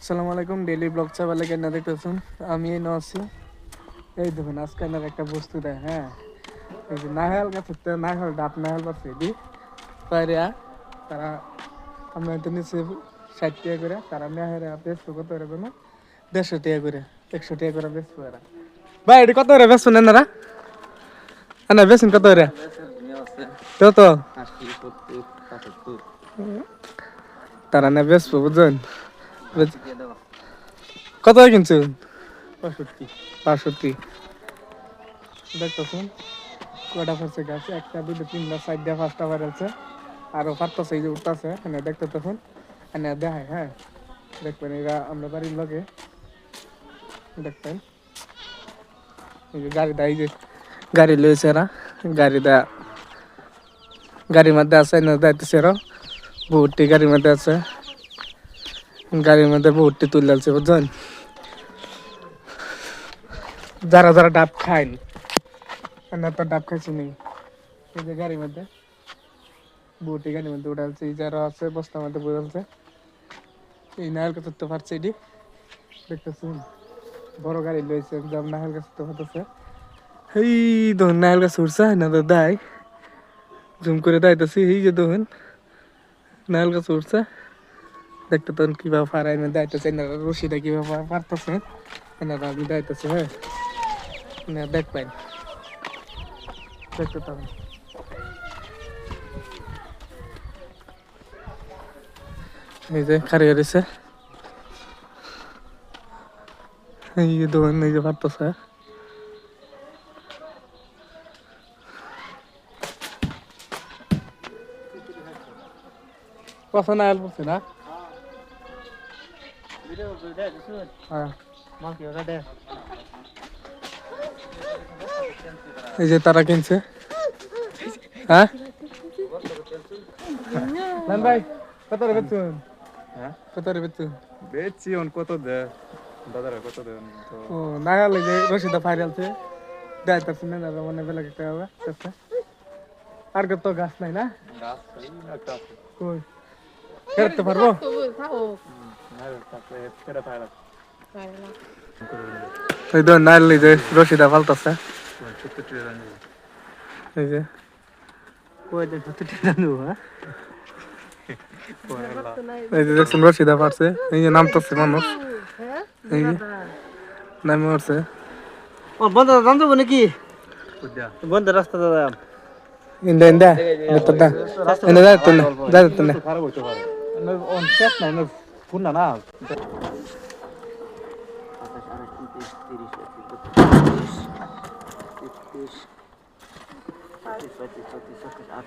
আসসালামু আলাইকুম daily blog চাবালে কেন দেখতেছেন আমি এই আছি এই দেখুন আজকে আমার একটা বস্তু দেয় হ্যাঁ এই যে নাহাল গাছে নাহাল ডাব নাহাল পাচ্ছে দি পায়রা তারা আমরা তো নিচে 60 টাকা করে তারা নাহারে বেচবো কত করে না 150 টাকা করে 100 টাকা করে বেচবো এরা ভাই এটা কত করে বেচছেন এনারা না বেচছেন কত করে কত 80 70 75 তারা না বেচবো বুঝছেন কত কিনছেন 65 দেখতেছেন কটা পড়ছে গাছে একটা দুটো তিনটা চারটা পাঁচটা বাড়ছে আরো পারতেছে এই যে উঠতেছে এনে দেখতে তখন এনে দেখায় হ্যাঁ দেখবেন এরা আমরা বাড়ির লগে দেখবেন এই যে গাড়িটা এই যে গাড়ি লয়েছে এরা গাড়িটা গাড়ির মধ্যে আছে এনে যাইতেছে এরা বহুটি গাড়ির মধ্যে আছে গাড়ির মধ্যে বহুটি তুলে আছে বুঝছেন যারা যারা ডাব খায়নি না তো ডাব খাইছি নেই এই যে গাড়ির মধ্যে বহুটি গাড়ির মধ্যে উঠালছে এই যারা আছে বস্তার মধ্যে বোঝালছে এই নাহল গাছ তো পারছে এটি দেখতেছেন বড় গাড়ি লইছে একদম নাহল গাছ তো হতেছে এই দেখুন নাহল গাছ উঠছে না তো দেয় জুম করে দেয়তেছি এই যে দেখুন নাহল গাছ উঠছে দেখতে তখন কিভাবে পারায় না দেয়তেছে এনারা রশিটা কিভাবে পারতেছে এনারা আমি দেয়তেছে হ্যাঁ না দেখ পাই দেখতে তখন এই যে খারিয়ে রয়েছে এই যে দোকান এই যে পারতেছে কথা না আল পড়ছে না হ্যাঁ এই যে তারা কিনছে হ্যাঁ নান ভাই কত রে বেচুন হ্যাঁ কত রে বেচুন বেচছি অন কত দে দাদারা কত দেন তো ও নাগাল যে রশিদা ফাইরালছে দেখাইতেছে না দাদা মনে বেলা একটা হবে চেষ্টা আর কত গাছ নাই না গাছ একটা কই করতে পারবো সেটা পাইলা এই তো নাইল যে রশিদা ফালতাছে এই যে কই দে কত টাকা নেব হ্যাঁ এই যে দেখছেন রশিদা পারছে এই যে নামতেছে মানুষ এই যে নামে উঠছে ও বন্ধ জানতো নাকি বন্ধ রাস্তা দাদা ইন্দা ইন্দা নেতটা ইন্দা যাইতো না যাইতো না খারাপ হইতে পারে অন শেষ নাই না ফুন না না 8 6 7 8 9